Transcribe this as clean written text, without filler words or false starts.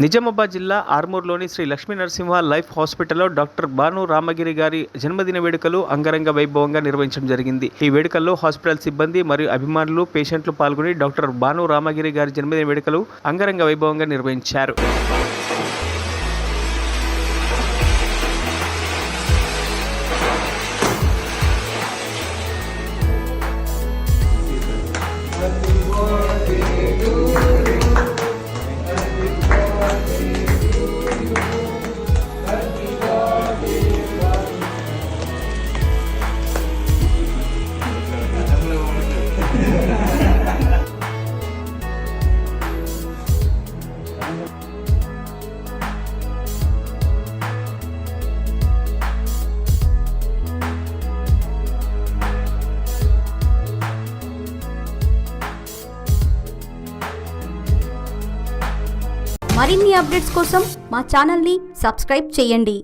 నిజామాబాద్ జిల్లా ఆర్మూర్లోని శ్రీ లక్ష్మీ నరసింహ లైఫ్ హాస్పిటల్లో డాక్టర్ బాను రామగిరి గారి జన్మదిన వేడుకలు అంగరంగ వైభవంగా నిర్వహించడం జరిగింది. ఈ వేడుకల్లో హాస్పిటల్ సిబ్బంది మరియు అభిమానులు, పేషెంట్లు పాల్గొని డాక్టర్ బాను రామగిరి గారి జన్మదిన వేడుకలు అంగరంగ వైభవంగా నిర్వహించారు. మరిన్ని అప్డేట్స్ కోసం మా ఛానల్ని సబ్స్క్రైబ్ చేయండి.